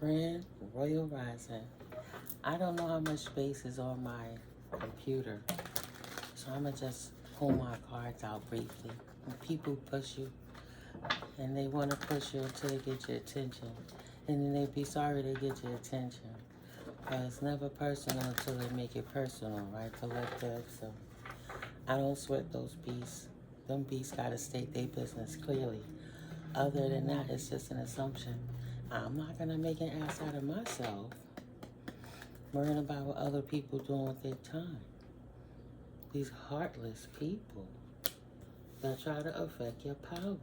Grand Royal Rising. I don't know how much space is on my computer, so I'm gonna just pull my cards out briefly. When people push you, and they want to push you until they get your attention, and then they be sorry they get your attention. But it's never personal until they make it personal, right? To let that. So I don't sweat those beasts. Them beasts gotta state their business clearly. Other than that, it's just an assumption. I'm not gonna make an ass out of myself worrying about what other people doing with their time. These heartless people that try to affect your power.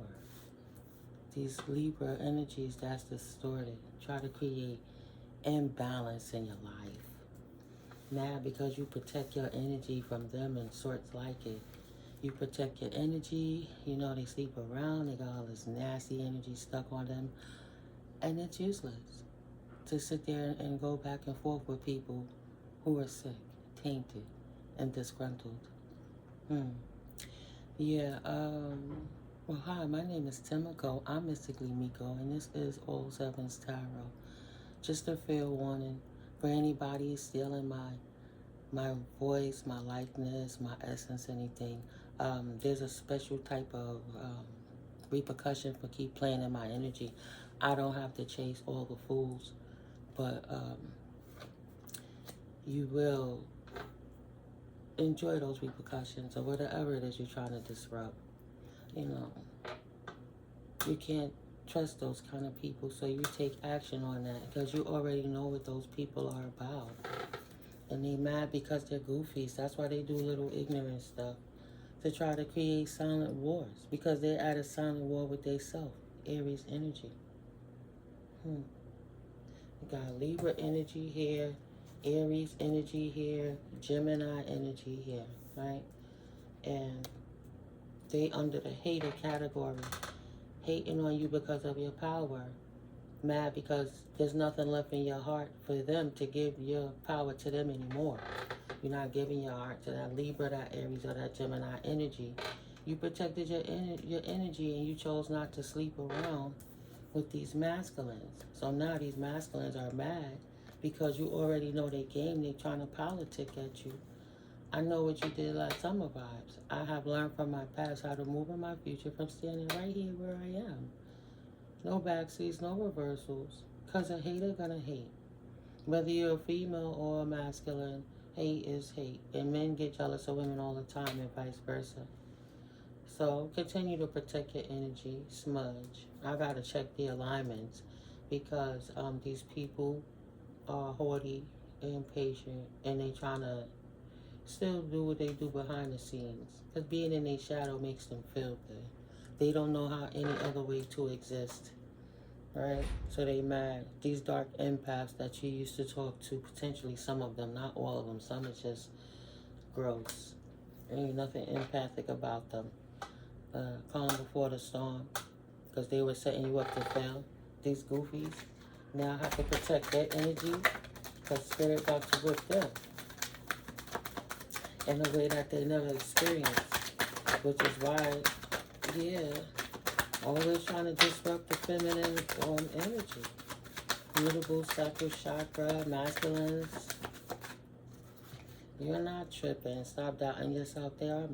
These Libra energies that's distorted, try to create imbalance in your life. Now, because you protect your energy from them and sorts like it, you protect your energy, you know they sleep around, they got all this nasty energy stuck on them, and it's useless to sit there and go back and forth with people who are sick, tainted, and disgruntled. Yeah, well, hi, my name is Timiko. I'm Mystically Miko, and this is All Sevens Tarot. Just a fair warning for anybody stealing my voice, my likeness, my essence, anything. There's a special type of repercussion for keep playing in my energy. I don't have to chase all the fools, but you will enjoy those repercussions or whatever it is you're trying to disrupt. You know, you can't trust those kind of people, so you take action on that because you already know what those people are about. And they mad because they're goofies. That's why they do little ignorant stuff to try to create silent wars because they're at a silent war with their self. Aries energy. You got Libra energy here, Aries energy here, Gemini energy here, right? And they under the hater category, hating on you because of your power, mad because there's nothing left in your heart for them to give your power to them anymore. You're not giving your heart to that Libra, that Aries, or that Gemini energy. You protected your energy and you chose not to sleep around with these masculines. So now these masculines are mad because you already know their game. They're trying to politic at you. I know what you did last summer vibes. I have learned from my past how to move in my future from standing right here where I am. No backseats, no reversals. Because a hater gonna hate. Whether you're a female or a masculine, hate is hate. And men get jealous of women all the time and vice versa. So continue to protect your energy, smudge. I gotta check the alignments because these people are haughty, impatient, and they trying to still do what they do behind the scenes. Because being in their shadow makes them feel good. They don't know how any other way to exist. Right? So they mad. These dark empaths that you used to talk to, potentially some of them, not all of them. Some is just gross. Ain't nothing empathic about them. Calm before the storm. Because they were setting you up to fail. These goofies now have to protect their energy. Because spirit about to whip them in a way that they never experienced. Which is why, yeah, always trying to disrupt the feminine energy. Mutable sacral chakra, masculines. You're not tripping. Stop doubting yourself. They are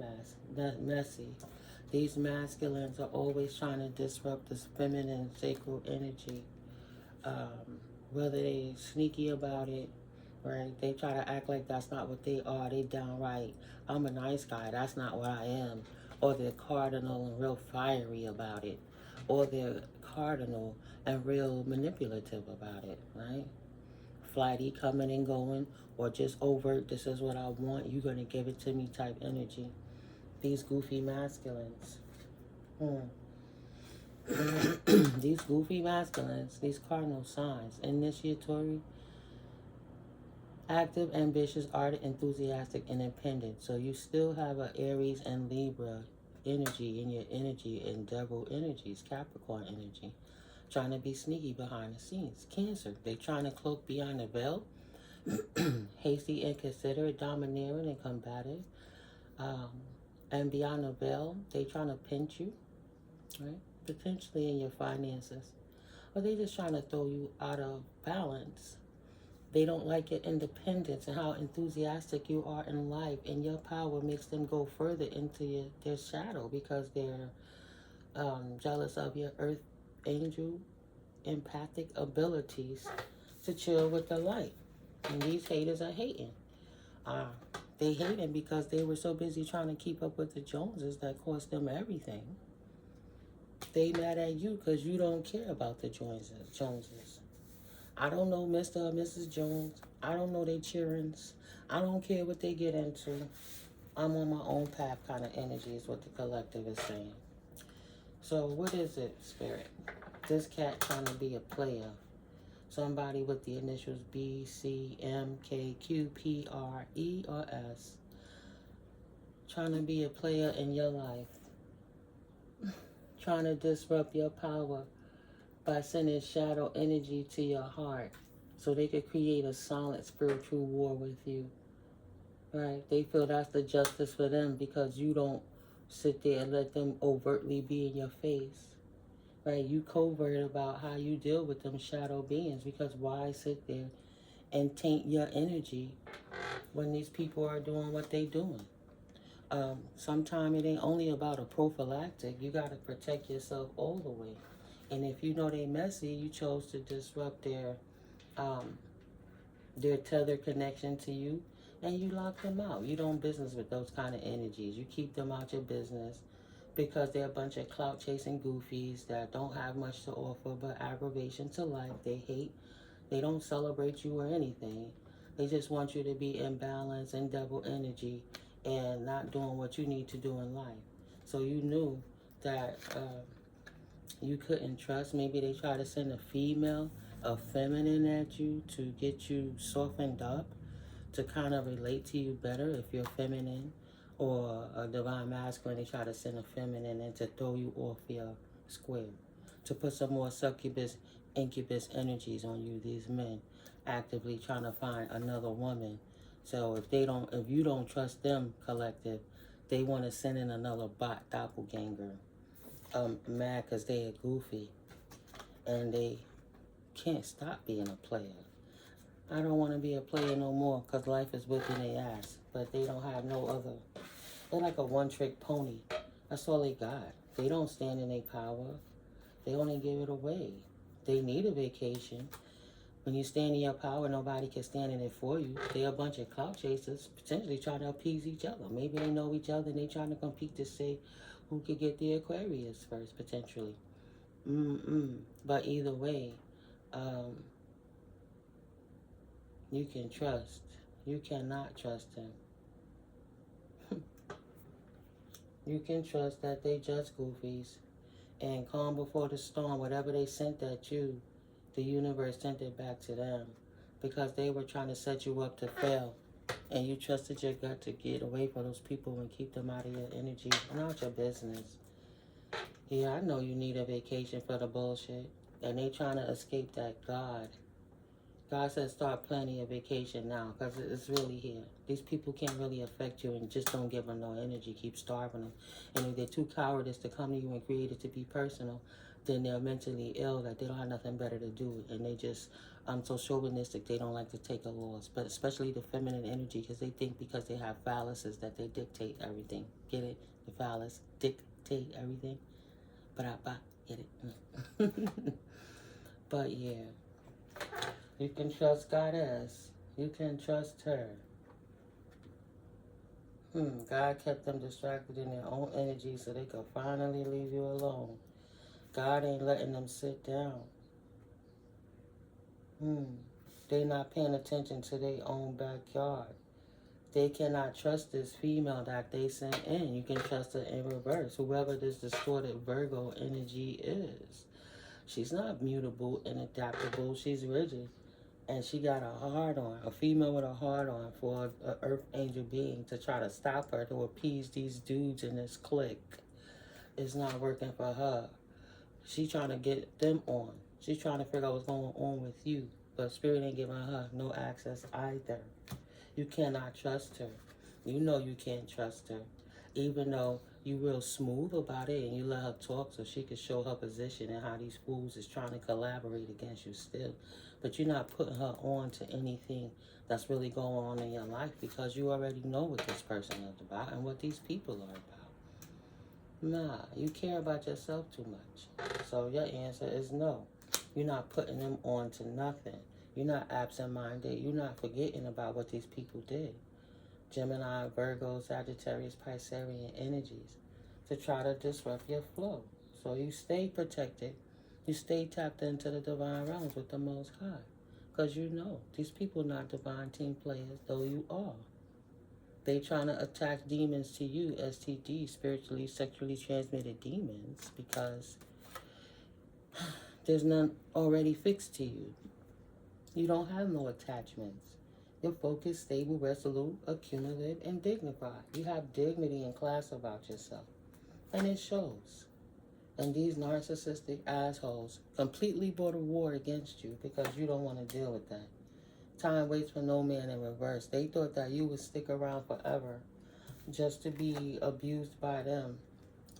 messy. These masculines are always trying to disrupt this feminine sacral energy. Whether they sneaky about it, right? They try to act like that's not what they are. They downright, I'm a nice guy. That's not what I am. Or they're cardinal and real fiery about it. Or they're cardinal and real manipulative about it, right? Flighty, coming and going, or just overt, this is what I want, you're going to give it to me type energy. These goofy masculines. These goofy masculines, these cardinal signs, initiatory, active, ambitious, ardent, enthusiastic, and independent. So you still have an Aries and Libra energy in your energy and devil energies, Capricorn energy. Trying to be sneaky behind the scenes. Cancer, they trying to cloak behind the veil. Hasty, inconsiderate, domineering, and combative. And beyond the veil, they trying to pinch you, right? Potentially in your finances. or they just trying to throw you out of balance. They don't like your independence and how enthusiastic you are in life, and your power makes them go further into their shadow because they're jealous of your earth angel empathic abilities to chill with the light. And these haters are hating. Uh, they hating because they were so busy trying to keep up with the Joneses that cost them everything. They mad at you because you don't care about the Joneses. I don't know Mr. or Mrs. Jones. I don't know their cheerings. I don't care what they get into. I'm on my own path kind of energy is what the collective is saying. So what is it, Spirit? This cat trying to be a player. Somebody with the initials B, C, M, K, Q, P, R, E, or S. Trying to be a player in your life. Trying to disrupt your power by sending shadow energy to your heart so they could create a solid spiritual war with you. Right? They feel that's the justice for them because you don't sit there and let them overtly be in your face. Right? You covert about how you deal with them shadow beings because why sit there and taint your energy when these people are doing what they doing? Sometimes it ain't only about a prophylactic. You got to protect yourself all the way. And if you know they messy, you chose to disrupt their tether connection to you, and you lock them out. You don't business with those kind of energies. You keep them out your business because they're a bunch of clout chasing goofies that don't have much to offer but aggravation to life. They hate. They don't celebrate you or anything. They just want you to be in balance and double energy and not doing what you need to do in life. So you knew that you couldn't trust. Maybe they try to send a female, a feminine at you to get you softened up, to kind of relate to you better if you're feminine, or a divine masculine. They try to send a feminine in to throw you off your square, to put some more succubus, incubus energies on you. These men actively trying to find another woman. So if you don't trust them, collective, they want to send in another bot doppelganger. Mad because they are goofy and they can't stop being a player. I don't want to be a player no more because life is whipping their ass. But they don't have no other. They're like a one-trick pony. That's all they got. They don't stand in their power. They only give it away. They need a vacation. When you stand in your power, nobody can stand in it for you. They're a bunch of clout chasers, potentially trying to appease each other. Maybe they know each other and they're trying to compete to see who could get the Aquarius first, potentially. But either way, you can trust. You cannot trust them. You can trust that they just goofies. And calm before the storm, whatever they sent at you, the universe sent it back to them. Because they were trying to set you up to fail. And you trusted your gut to get away from those people and keep them out of your energy and out your business. Yeah, I know you need a vacation for the bullshit. And they trying to escape that God. God says start planning your vacation now because it's really here. These people can't really affect you and just don't give them no energy. Keep starving them. And if they're too cowardice to come to you and create it to be personal, then they're mentally ill, that they don't have nothing better to do. And they just, so chauvinistic, they don't like to take a loss. But especially the feminine energy because they think because they have phalluses that they dictate everything. Get it? The phallus dictate everything. Get it? But yeah. You can trust Goddess. You can trust her. God kept them distracted in their own energy so they could finally leave you alone. God ain't letting them sit down. They not paying attention to their own backyard. They cannot trust this female that they sent in. You can trust her in reverse. Whoever this distorted Virgo energy is. She's not mutable and adaptable. She's rigid. And she got a hard on, a female with a hard on for an earth angel being to try to stop her, to appease these dudes in this clique. It's not working for her. She's trying to get them on. She's trying to figure out what's going on with you. But Spirit ain't giving her no access either. You cannot trust her. You know you can't trust her. Even though you real smooth about it and you let her talk so she could show her position and how these fools is trying to collaborate against you still. But you're not putting her on to anything that's really going on in your life because you already know what this person is about and what these people are about. Nah, you care about yourself too much. So your answer is no. You're not putting them on to nothing. You're not absent-minded. You're not forgetting about what these people did. Gemini, Virgo, Sagittarius, Piscean energies to try to disrupt your flow. So you stay protected. You stay tapped into the divine realms with the Most High. Because you know, these people not divine team players, though you are. They trying to attach demons to you, STD, spiritually, sexually transmitted demons, because there's none already fixed to you. You don't have no attachments. You're focused, stable, resolute, accumulative, and dignified. You have dignity and class about yourself. And it shows. And these narcissistic assholes completely brought a war against you because you don't want to deal with that. Time waits for no man in reverse. They thought that you would stick around forever just to be abused by them.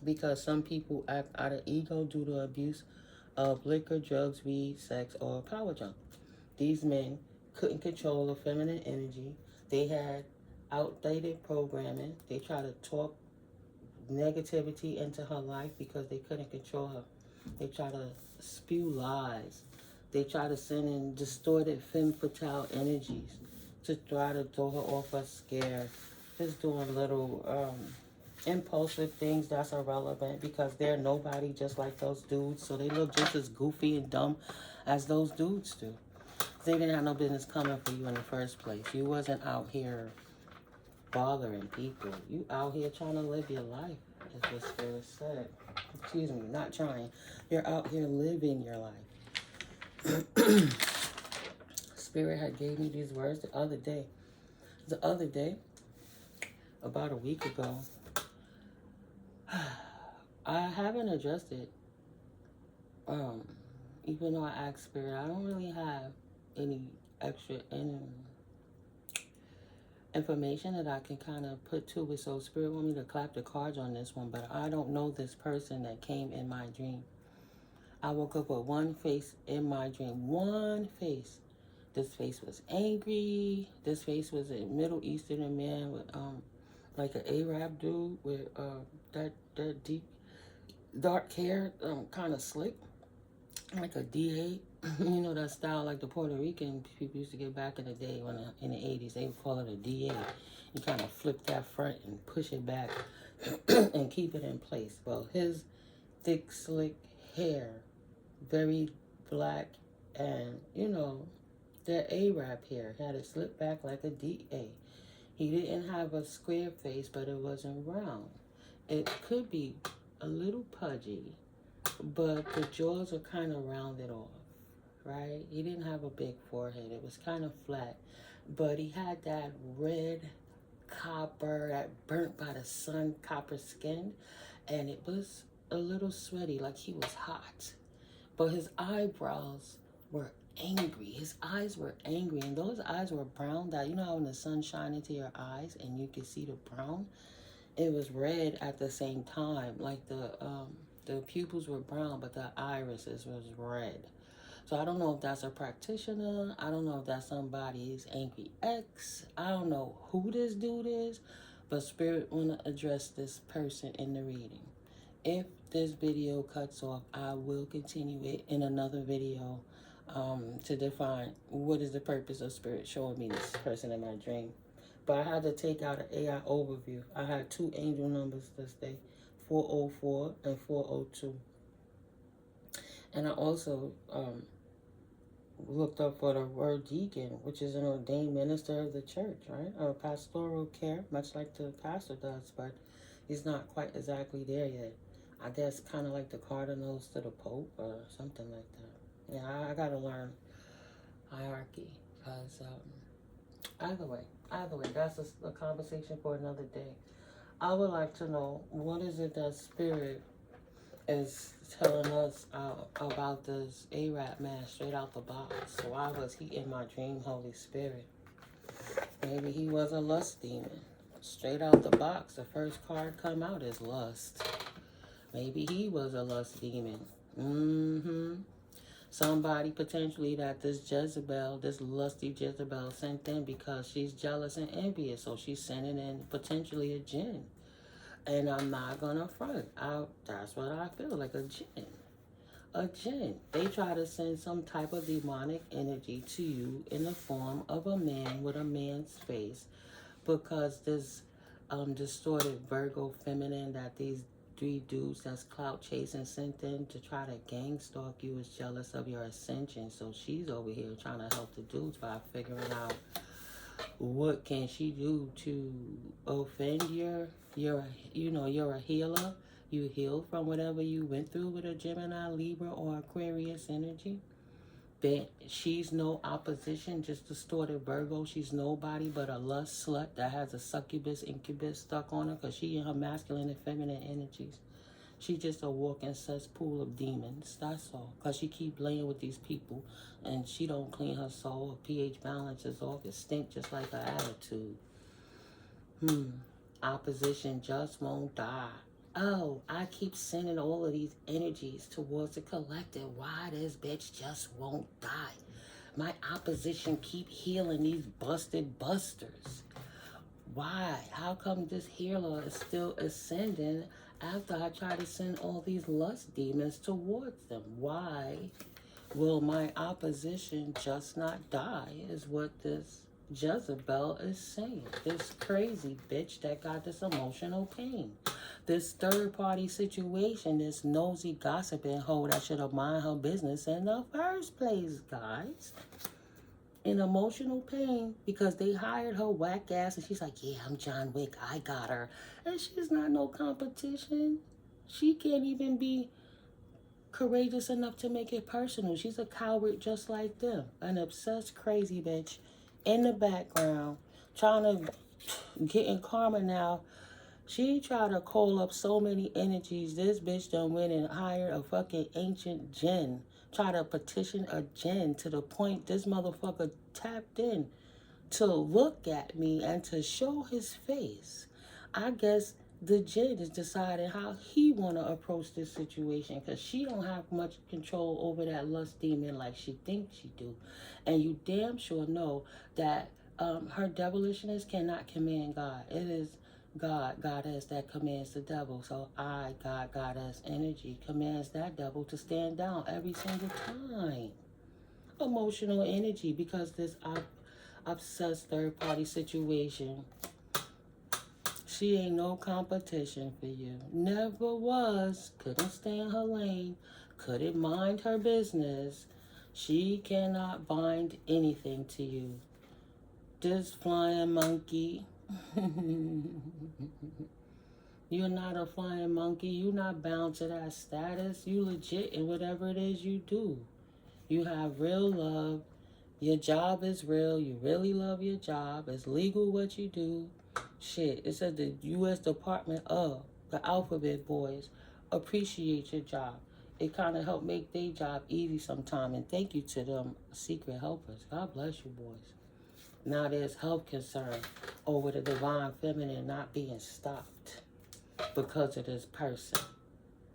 Because some people act out of ego due to abuse of liquor, drugs, weed, sex, or power junk. These men couldn't control the feminine energy. They had outdated programming. They tried to talk negativity into her life because they couldn't control her. They tried to spew lies. They tried to send in distorted femme fatale energies to try to throw her off a scare. Just doing little impulsive things that's irrelevant because they're nobody just like those dudes. So they look just as goofy and dumb as those dudes do. They didn't have no business coming for you in the first place. You wasn't out here bothering people. You out here trying to live your life, as what Spirit said. Excuse me, not trying. You're out here living your life. Spirit had gave me these words the other day. About a week ago. I haven't addressed it. Even though I asked Spirit, I don't really have any extra information that I can kind of put to it. So Spirit want me to clap the cards on this one, but I don't know this person that came in my dream. I woke up with one face in my dream. One face. This face was angry. This face was a Middle Eastern man with like an Arab dude with that deep dark hair, kind of slick, like a DA. You know that style like the Puerto Rican people used to get back in the day when in the 80s. They would call it a DA. You kind of flip that front and push it back and keep it in place. Well, his thick, slick hair, very black, and, you know, that Arab hair had it slipped back like a DA. He didn't have a square face, but it wasn't round. It could be a little pudgy, but the jaws are kind of rounded off. Right? He didn't have a big forehead. It was kind of flat. But he had that red copper, that burnt by the sun copper skin. And it was a little sweaty, like he was hot. But his eyebrows were angry. His eyes were angry. And those eyes were brown. That, you know how when the sun shines into your eyes and you can see the brown? It was red at the same time. Like the pupils were brown, but the irises was red. So I don't know if that's a practitioner. I don't know if that's somebody's angry ex. I don't know who this dude is, but Spirit want to address this person in the reading. If this video cuts off, I will continue it in another video to define what is the purpose of Spirit showing me this person in my dream. But I had to take out an AI overview. I had 2 angel numbers this day, 404 and 402. And I also looked up for the word deacon, which is an ordained minister of the church, right? Or pastoral care, much like the pastor does, but he's not quite exactly there yet. I guess kind of like the cardinals to the pope or something like that. Yeah, I got to learn hierarchy because either way, that's a conversation for another day. I would like to know, what is it that Spirit is telling us about this Arab man straight out the box? So why was he in my dream, Holy Spirit? Maybe he was a lust demon. Straight out the box, the first card come out is lust. Maybe he was a lust demon. Somebody potentially that this Jezebel, this lusty Jezebel sent in because she's jealous and envious. So she's sending in potentially a Jinn. And I'm not going to front. That's what I feel, like a Jinn. A Jinn. They try to send some type of demonic energy to you in the form of a man with a man's face, because this distorted Virgo feminine that these three dudes that's clout chasing sent in to try to gang stalk you is jealous of your ascension. So she's over here trying to help the dudes by figuring out what can she do to offend you're a healer. You heal from whatever you went through with a Gemini, Libra, or Aquarius energy. That she's no opposition, just distorted Virgo. She's nobody but a lust slut that has a succubus, incubus stuck on her because she in her masculine and feminine energies. She just a walking cesspool of demons. That's all. Because she keep laying with these people and she don't clean her soul. Her pH balance is off. It stink just like her attitude. Opposition just won't die. Oh, I keep sending all of these energies towards the collective. Why this bitch just won't die? My opposition keep healing these busted busters. Why? How come this healer is still ascending after I try to send all these lust demons towards them? Why will my opposition just not die is what this Jezebel is saying. This crazy bitch that got this emotional pain. This third-party situation, this nosy gossiping hoe that should have mind her business in the first place, guys. In emotional pain because they hired her whack ass and she's like, yeah, I'm John Wick, I got her. And she's not no competition. She can't even be courageous enough to make it personal. She's a coward just like them. An obsessed crazy bitch in the background trying to get in karma now. She tried to call up so many energies. This bitch done went and hired a fucking ancient Jinn. Try to petition a Jinn to the point this motherfucker tapped in to look at me and to show his face. I guess the Jinn is deciding how he want to approach this situation because she don't have much control over that lust demon like she thinks she do. And you damn sure know that her devilishness cannot command God. It is God, goddess that commands the devil. So I, God, goddess energy commands that devil to stand down every single time. Emotional energy because this obsessed third party situation. She ain't no competition for you. Never was. Couldn't stay in her lane. Couldn't mind her business. She cannot bind anything to you. This flying monkey. You're not a flying monkey. You're not bound to that status. You legit in whatever it is you do. You have real love. Your job is real. You really love your job. It's legal what you do. Shit, it said the U.S. Department of the Alphabet Boys appreciate your job. It kind of helped make their job easy sometime. And thank you to them secret helpers. God bless you, boys. Now there's health concern over the divine feminine not being stopped because of this person.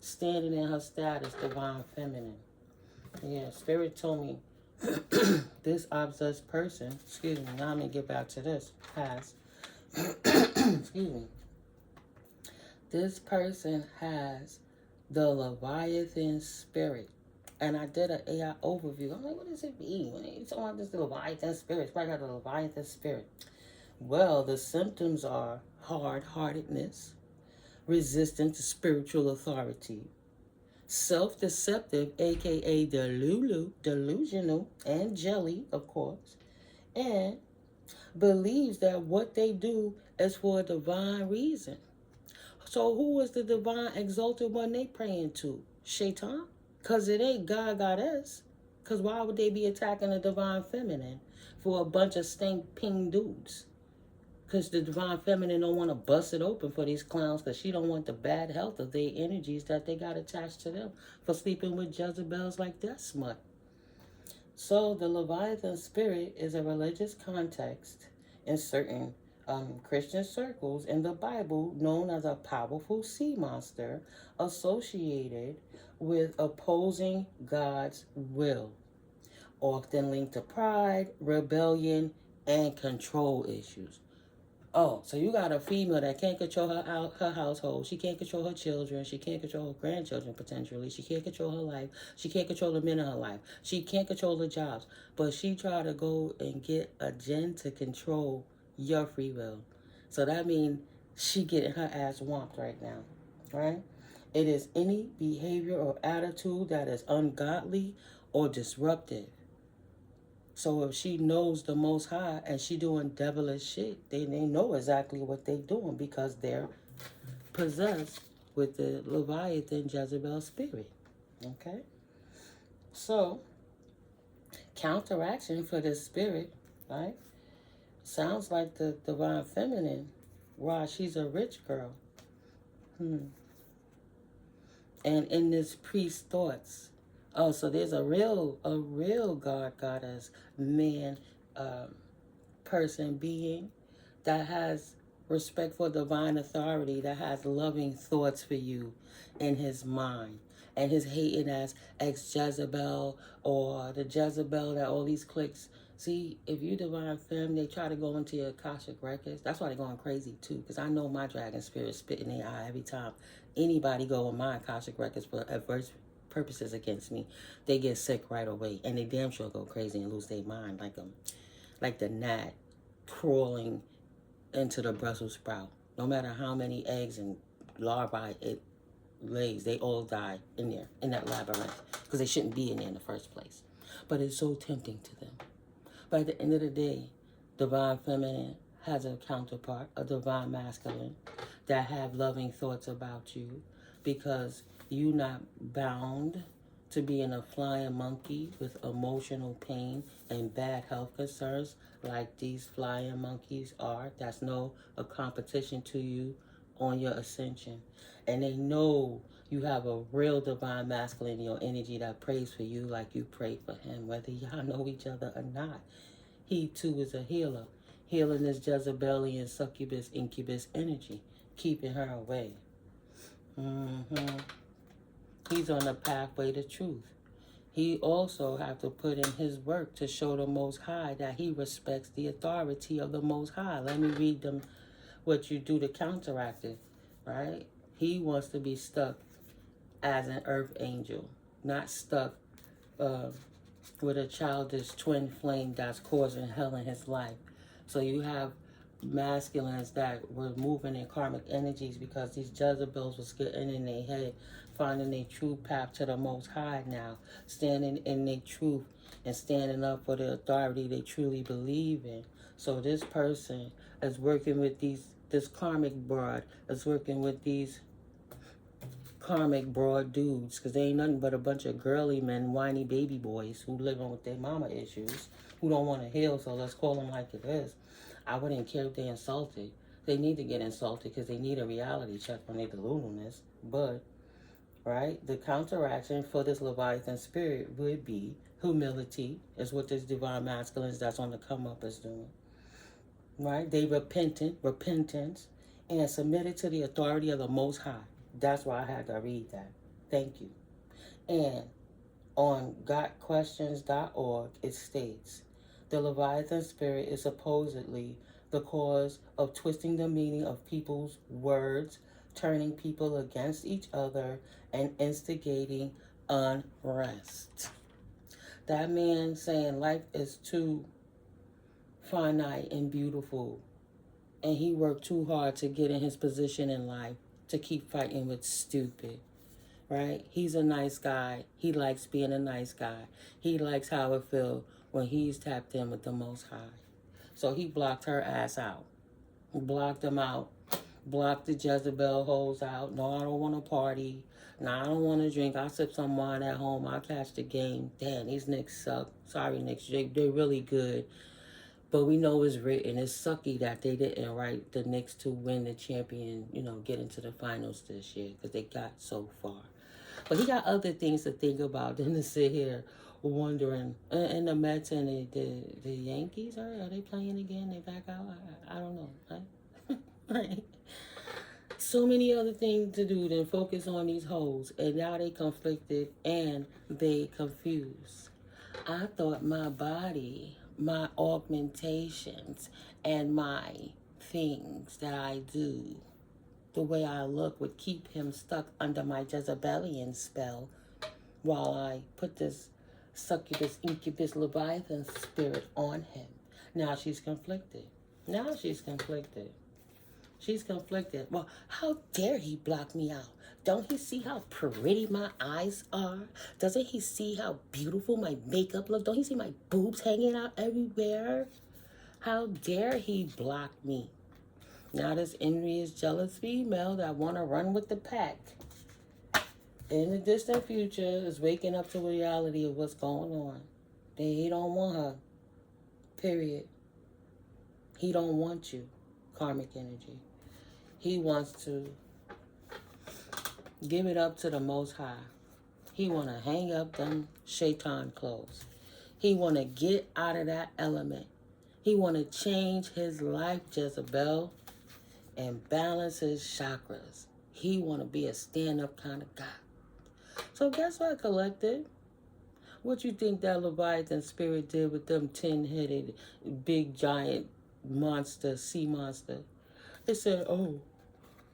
Standing in her status, divine feminine. Yeah, Spirit told me this obsessed person, excuse me, now I'm going to get back to this, has, excuse me, this person has the Leviathan spirit. And I did an AI overview. I'm like, what does it mean? When you talking about this Leviathan spirit, it's probably got the Leviathan spirit. Well, the symptoms are hard-heartedness, resistance to spiritual authority, self-deceptive, aka DeeLuLu, delusional, and Jelli, of course, and believes that what they do is for a divine reason. So who is the divine exalted one they praying to? Shaitan? Because it ain't God, goddess. Because why would they be attacking the divine feminine for a bunch of stink ping dudes? Because the divine feminine don't want to bust it open for these clowns because she don't want the bad health of their energies that they got attached to them for sleeping with Jezebels like that smut. So the Leviathan spirit is a religious context in certain Christian circles in the Bible known as a powerful sea monster associated with opposing God's will, often linked to pride, rebellion, and control issues. Oh, so you got a female that can't control her household. She can't control her children. She can't control her grandchildren potentially. She can't control her life. She can't control the men in her life. She can't control the jobs. But she tried to go and get a Jinn to control your free will. So that means she getting her ass whomped right now, right? It is any behavior or attitude that is ungodly or disruptive. So if she knows the Most High and she doing devilish shit, they know exactly what they doing because they're possessed with the Leviathan Jezebel spirit. Okay? So, counteraction for this spirit, right? Sounds like the divine feminine. Wow, she's a rich girl. And in this priest thoughts, oh, so there's a real God, goddess, man, person, being that has respect for divine authority, that has loving thoughts for you in his mind. And his hating as ex-Jezebel or the Jezebel that all these cliques. See, if you divine femme, they try to go into your Akashic records. That's why they're going crazy too, because I know my dragon spirit spit in their eye every time anybody go in my Akashic records for adverse purposes against me. They get sick right away, and they damn sure go crazy and lose their mind like the gnat crawling into the Brussels sprout. No matter how many eggs and larvae it lays, they all die in there, in that labyrinth, because they shouldn't be in there in the first place. But it's so tempting to them. But at the end of the day, divine feminine has a counterpart, a divine masculine, that have loving thoughts about you, because you're not bound to being a flying monkey with emotional pain and bad health concerns like these flying monkeys are. That's a competition to you on your ascension. And they know you have a real divine masculine in your energy that prays for you like you pray for him, whether y'all know each other or not. He too is a healer, healing this Jezebelian succubus incubus energy, keeping her away. He's on the pathway to truth. He also have to put in his work to show the Most High that he respects the authority of the Most High. Let me read them what you do to counteract it, right? He wants to be stuck as an earth angel, not stuck with a childish twin flame that's causing hell in his life. So you have masculines that were moving in karmic energies because these Jezebels was getting in their head, finding their true path to the Most High now, standing in their truth and standing up for the authority they truly believe in. So this person is working with this karmic broad, is working with these karmic broad dudes, because they ain't nothing but a bunch of girly men, whiny baby boys who living with their mama issues, who don't want to heal, so let's call them like it is. I wouldn't care if they insulted. They need to get insulted because they need a reality check on their DeeLuLu-ness. But, right, the counteraction for this Leviathan spirit would be humility, is what this divine masculine that's on the come up is doing. Right? They repentance, and submitted to the authority of the Most High. That's why I had to read that. Thank you. And on gotquestions.org, it states, the Leviathan spirit is supposedly the cause of twisting the meaning of people's words, turning people against each other, and instigating unrest. That man saying life is too finite and beautiful, and he worked too hard to get in his position in life to keep fighting with stupid. Right? He's a nice guy. He likes being a nice guy. He likes how it feels when he's tapped in with the Most High. So he blocked her ass out. Blocked them out. Blocked the Jezebel hoes out. No, I don't want to party. No, I don't want to drink. I'll sip some wine at home. I'll catch the game. Damn, these Knicks suck. Sorry, Knicks. They're really good. But we know it's written. It's sucky that they didn't write the Knicks to win the champion, get into the finals this year because they got so far. But he got other things to think about than to sit here wondering. And the Mets and the Yankees, are they playing again? They back out? I don't know. Right? So many other things to do than focus on these hoes. And now they conflicted and they confused. I thought my body, my augmentations, and my things that I do, the way I look, would keep him stuck under my Jezebelian spell while I put this succubus, incubus, leviathan spirit on him. Now she's conflicted. Now she's conflicted. She's conflicted. Well, how dare he block me out? Don't he see how pretty my eyes are? Doesn't he see how beautiful my makeup looks? Don't he see my boobs hanging out everywhere? How dare he block me? Now this envious, jealous female that want to run with the pack in the distant future is waking up to the reality of what's going on. He don't want her. Period. He don't want you. Karmic energy. He wants to give it up to the Most High. He want to hang up them shaitan clothes. He want to get out of that element. He want to change his life, Jezebel, and balance his chakras. He want to be a stand-up kind of guy. So guess what, collective? What you think that Leviathan spirit did with them 10-headed, big, giant monster, sea monster? It said, oh,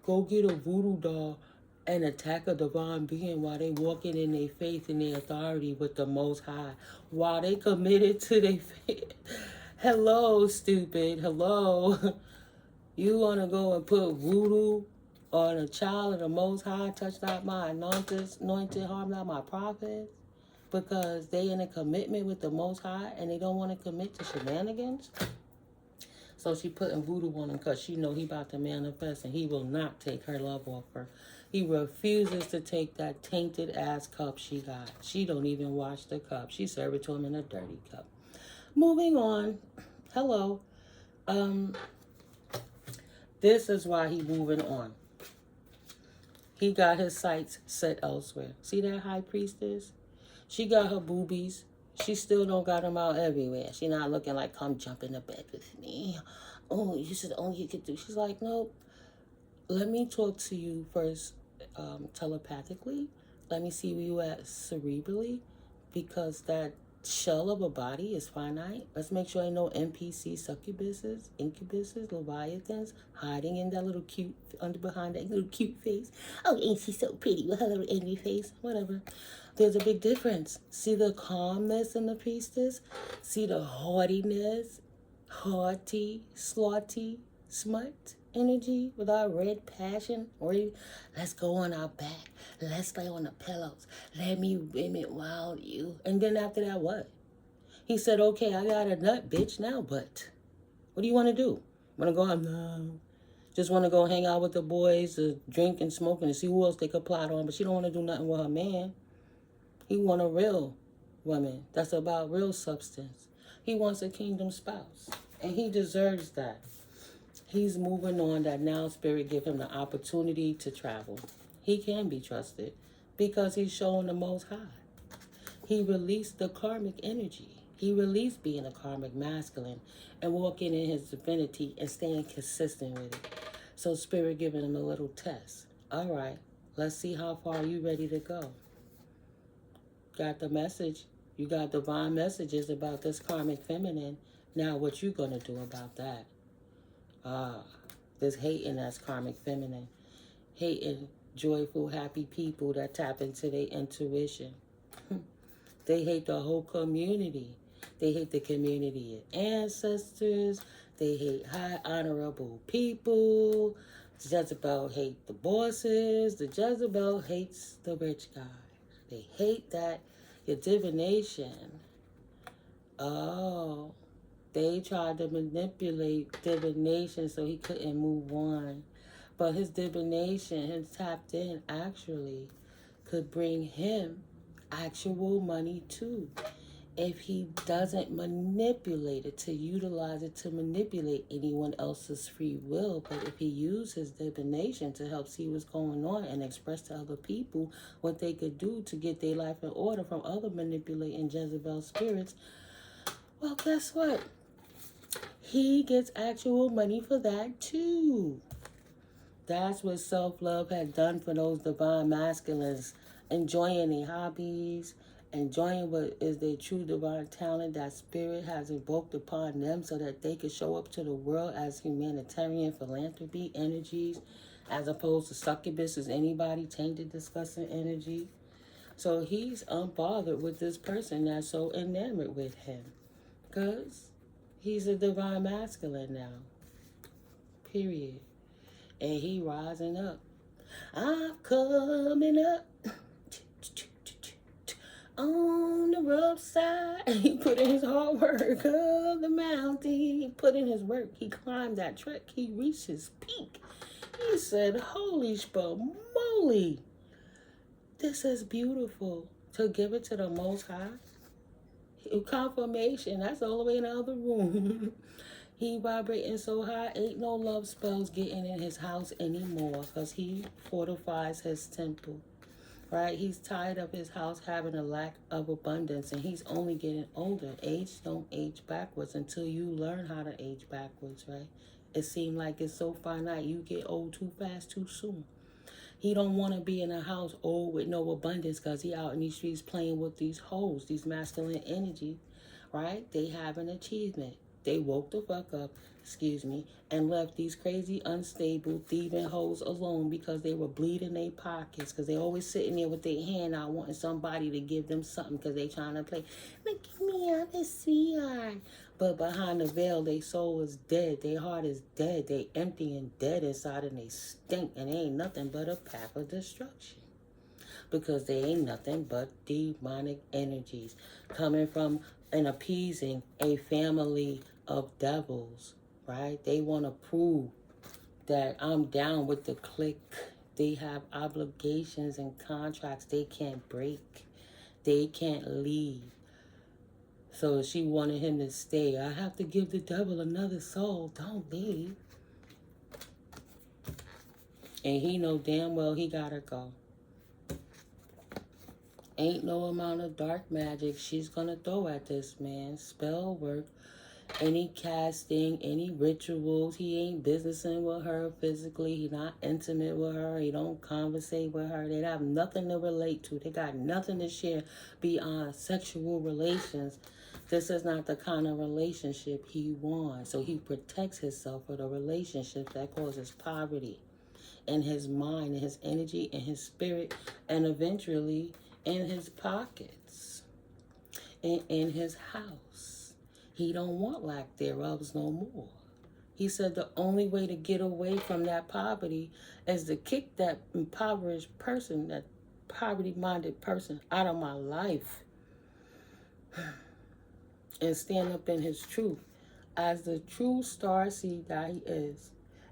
go get a voodoo doll and attack a divine being while they walking in their faith and their authority with the Most High. While they committed to their faith. Hello, stupid. Hello. You want to go and put voodoo on a child of the Most High, touch not my anointed, harm not my prophets? Because they in a commitment with the Most High and they don't want to commit to shenanigans? So she putting voodoo on him because she know he about to manifest and he will not take her love off her. He refuses to take that tainted ass cup she got. She don't even wash the cup. She serve it to him in a dirty cup. Moving on. Hello. This is why he moving on. He got his sights set elsewhere. See that high priestess? She got her boobies. She still don't got them out everywhere. She not looking like, come jump in the bed with me. Oh, you said only you could do. She's like, nope. Let me talk to you first telepathically. Let me see where you at cerebrally. Because that shell of a body is finite. Let's make sure ain't no NPC succubuses, incubuses, leviathans hiding in that little cute, behind that little cute face. Oh, ain't she so pretty with her little angry face? Whatever. There's a big difference. See the calmness in the priestess? See the haughtiness, haughty, slaughty, smut energy with our red passion? Or let's go on our back. Let's lay on the pillows. Let me women wild you. And then after that, what? He said, okay, I got a nut, bitch, now what? What do you want to do? Want to go out? No. Just want to go hang out with the boys, drink and smoke and see who else they could plot on. But she don't want to do nothing with her man. He want a real woman that's about real substance. He wants a kingdom spouse. And he deserves that. He's moving on that now spirit give him the opportunity to travel. He can be trusted because he's showing the Most High. He released the karmic energy. He released being a karmic masculine and walking in his divinity and staying consistent with it. So spirit giving him a little test. All right, let's see how far you ready to go. Got the message. You got divine messages about this karmic feminine. Now what you gonna do about that? This hating that's karmic feminine. Hating joyful, happy people that tap into their intuition. They hate the whole community. They hate the community of ancestors. They hate high, honorable people. Jezebel hate the bosses. The Jezebel hates the rich guys. They hate that your divination. Oh, they tried to manipulate divination so he couldn't move on. But his divination, his tapped in, actually could bring him actual money too. if he doesn't manipulate it, to utilize it to manipulate anyone else's free will, but if he uses divination to help see what's going on and express to other people what they could do to get their life in order from other manipulating Jezebel spirits, well, guess what? He gets actual money for that too. That's what self-love had done for those divine masculines, enjoying their hobbies, enjoying what is their true divine talent that spirit has invoked upon them so that they could show up to the world as humanitarian philanthropy energies, as opposed to succubus as anybody tainted discussing energy. So he's unbothered with this person that's so enamored with him, because he's a divine masculine now, period. And he rising up. I'm coming up on the rough side. He put in his hard work of the mountain. He put in his work. He climbed that trek. He reached his peak. He said, holy moly, this is beautiful. To give it to the Most High. Confirmation. That's all the way in the other room. He vibrating so high, ain't no love spells getting in his house anymore, because he fortifies his temple, right? He's tired of his house having a lack of abundance, and he's only getting older. Age don't age backwards until you learn how to age backwards, right? It seems like it's so finite. You get old too fast, too soon. He don't want to be in a house old with no abundance, because he out in these streets playing with these hoes, these masculine energy, right? They have an achievement. They woke the fuck up, and left these crazy, unstable, thieving hoes alone because they were bleeding their pockets, because they always sitting there with their hand out wanting somebody to give them something because they trying to play, look at me, I'm a sweetheart. But behind the veil, their soul is dead. Their heart is dead. They empty and dead inside, and they stink, and they ain't nothing but a path of destruction. Because they ain't nothing but demonic energies coming from and appeasing a family of devils, right? They want to prove that I'm down with the clique. They have obligations and contracts they can't break. They can't leave. So she wanted him to stay. I have to give the devil another soul. Don't leave. And he know damn well he gotta go. Ain't no amount of dark magic she's gonna throw at this man. Spell work, any casting, any rituals. He ain't businessing with her physically. He not intimate with her. He don't conversate with her. They have nothing to relate to. They got nothing to share beyond sexual relations. This is not the kind of relationship he wants. So he protects himself for the relationship that causes poverty in his mind, in his energy, in his spirit, and eventually in his pockets, and in his house. He don't want lack thereof no more. He said the only way to get away from that poverty is to kick that impoverished person, that poverty-minded person out of my life, and stand up in his truth as the true starseed that he is.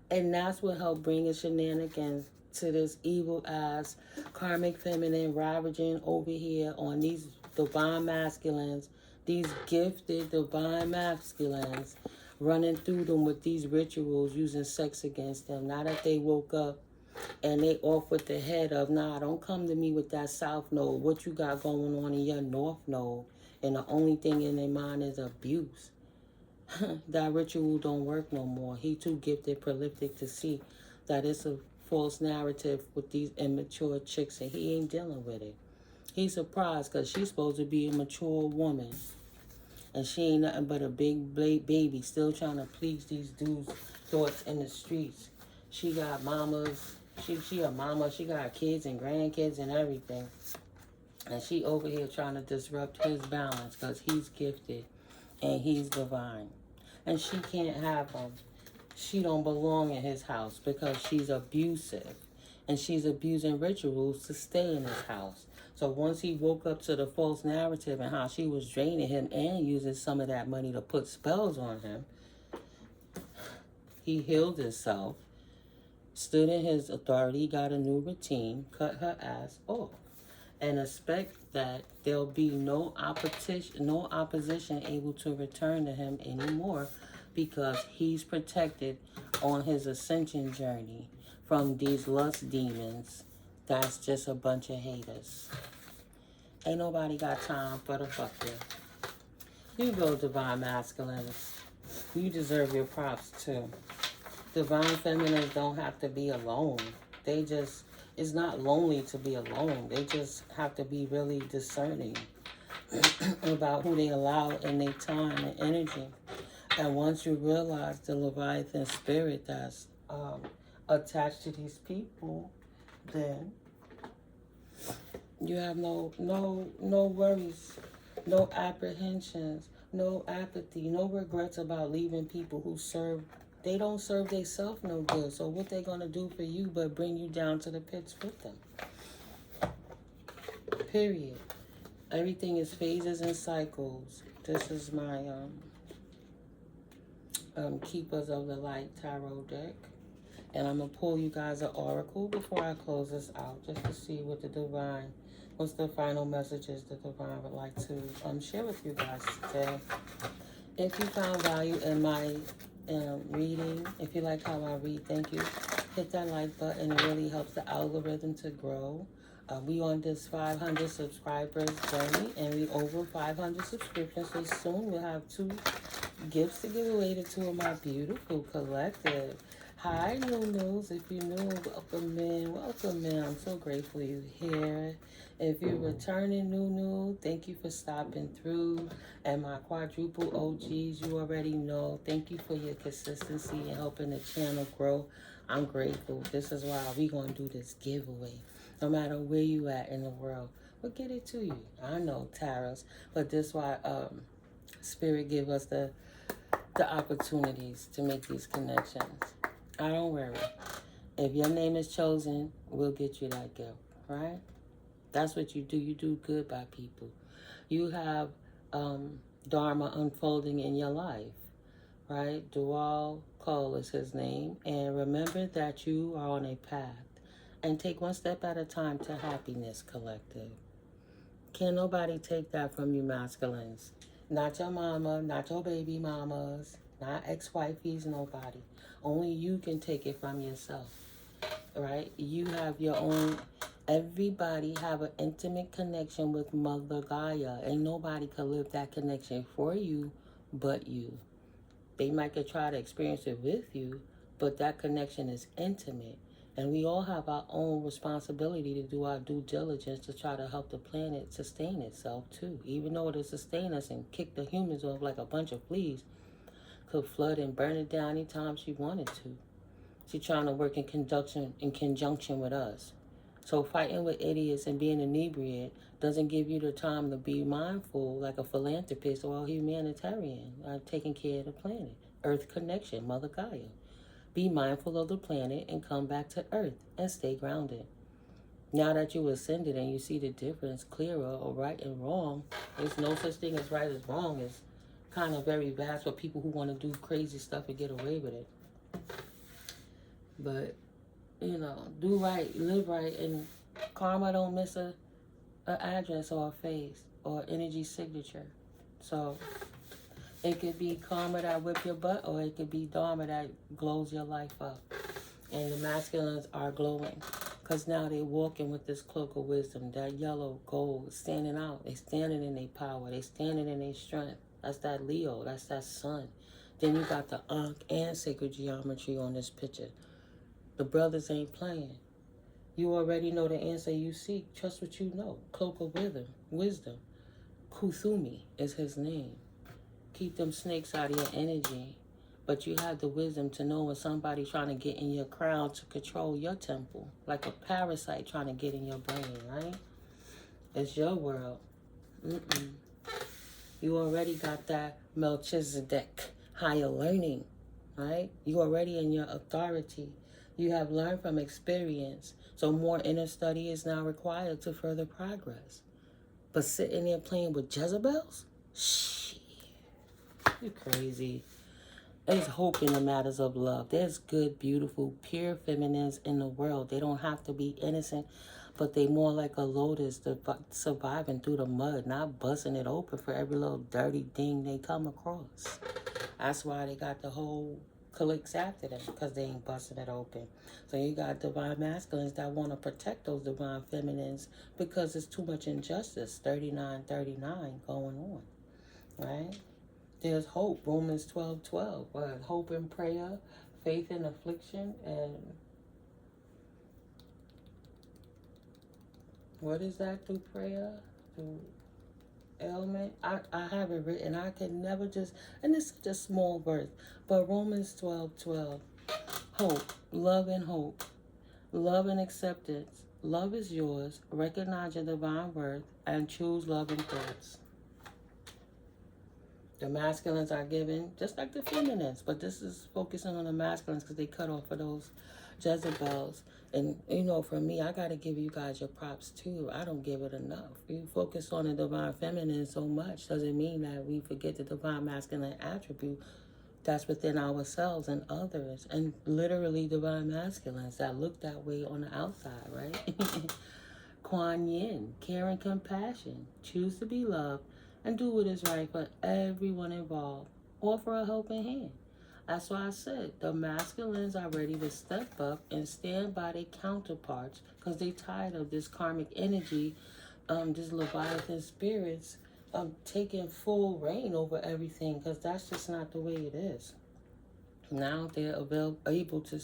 And that's what helped bring his shenanigans to this evil ass karmic feminine ravaging over here on these divine masculines, these gifted divine masculines, running through them with these rituals, using sex against them. Now that they woke up and they off with the head of, nah, don't come to me with that south node. What you got going on in your north node? And the only thing in their mind is abuse. That ritual don't work no more. He too gifted, prolific to see that it's a false narrative with these immature chicks, and he ain't dealing with it. He's surprised because she's supposed to be a mature woman, and she ain't nothing but a big baby still trying to please these dudes' thoughts in the streets. She got mamas. She a mama. She got kids and grandkids and everything. And she over here trying to disrupt his balance because he's gifted and he's divine. And she can't have him. She don't belong in his house because she's abusive. And she's abusing rituals to stay in his house. So once he woke up to the false narrative and how she was draining him and using some of that money to put spells on him, he healed himself, stood in his authority, got a new routine, cut her ass off. and expect that there'll be no opposition able to return to him anymore, because he's protected on his ascension journey from these lust demons. That's just a bunch of haters. Ain't nobody got time for the fuck you. You go, divine masculines. You deserve your props too. Divine feminines don't have to be alone. They just, it's not lonely to be alone. They just have to be really discerning about who they allow in their time and energy. And once you realize the Leviathan spirit that's attached to these people, then you have no worries, no apprehensions, no apathy, no regrets about leaving people who serve. They don't serve themselves no good. So what they gonna do for you but bring you down to the pits with them? Period. Everything is phases and cycles. This is my Keepers of the Light tarot deck. And I'm going to pull you guys an oracle before I close this out, just to see what the divine, what's the final messages the divine would like to share with you guys today. If you found value in my reading, if you like how I read, thank you. Hit that like button. It really helps the algorithm to grow. We on this 500 subscribers journey, and we over 500 subscriptions. So soon we'll have 2 gifts to give away to 2 of my beautiful collective. Hi, Nunus. If you're new, welcome in. Welcome in. I'm so grateful you're here. If you're returning, Nunu, thank you for stopping through. And my quadruple OGs, you already know. Thank you for your consistency and helping the channel grow. I'm grateful. This is why we're going to do this giveaway. No matter where you at in the world, we'll get it to you. I know, tarots, but this is why Spirit give us the opportunities to make these connections. I don't worry. If your name is chosen, we'll get you that gift, right? That's what you do. You do good by people. You have Dharma unfolding in your life, right? Dual Cole is his name. And remember that you are on a path. And take one step at a time to happiness, collective. Can't nobody take that from you, masculines. Not your mama, not your baby mamas, not ex-wifeys, nobody. Only you can take it from yourself, right? You have your own, everybody have an intimate connection with Mother Gaia. Ain't nobody can live that connection for you but you. They might could try to experience it with you, but that connection is intimate. And we all have our own responsibility to do our due diligence to try to help the planet sustain itself too. Even though it'll sustain us and kick the humans off like a bunch of fleas, could flood and burn it down anytime she wanted to. She's trying to work in conjunction with us. So fighting with idiots and being inebriate doesn't give you the time to be mindful like a philanthropist or a humanitarian, taking care of the planet. Earth connection, Mother Gaia. Be mindful of the planet and come back to Earth and stay grounded. Now that you ascended and you see the difference clearer or right and wrong, there's no such thing as right as wrong. It's kind of very vast for people who want to do crazy stuff and get away with it. But, you know, do right, live right, and karma don't miss a address or a face or energy signature. So it could be karma that whip your butt, or it could be dharma that glows your life up. And the masculines are glowing, because now they're walking with this cloak of wisdom. That yellow gold standing out. They standing in their power. They standing in their strength. That's that Leo. That's that sun. Then you got the Ankh and sacred geometry on this picture. The brothers ain't playing. You already know the answer you seek. Trust what you know. Cloak of wisdom. Kuthumi is his name. Keep them snakes out of your energy. But you have the wisdom to know when somebody's trying to get in your crown to control your temple. Like a parasite trying to get in your brain, right? It's your world. You already got that Melchizedek higher learning, right? You already in your authority. You have learned from experience. So more inner study is now required to further progress. But sitting there playing with Jezebels? Shit. You're crazy. There's hope in the matters of love. There's good, beautiful, pure feminines in the world. They don't have to be innocent but they more like a lotus, surviving through the mud, not busting it open for every little dirty thing they come across. That's why they got the whole cliques after them, because they ain't busting it open. So you got divine masculines that want to protect those divine feminines because there's too much injustice, 39-39 going on, right? There's hope, Romans 12:12, hope in prayer, faith in affliction, and what is that, through prayer? Through ailment? I have it written. I can never just, and it's such a small verse, but Romans 12:12, hope, love and hope, love and acceptance. Love is yours. Recognize your divine worth and choose loving thoughts. The masculines are given, just like the feminines, but this is focusing on the masculines because they cut off of those Jezebels. And, you know, for me, I got to give you guys your props, too. I don't give it enough. We focus on the divine feminine so much doesn't mean that we forget the divine masculine attribute that's within ourselves and others. And literally divine masculines that look that way on the outside, right? Kuan Yin, care and compassion, choose to be loved, and do what is right for everyone involved. Offer a helping hand. That's why I said the masculines are ready to step up and stand by their counterparts because they tired of this karmic energy, this Leviathan spirits taking full reign over everything, because that's just not the way it is. Now they're able to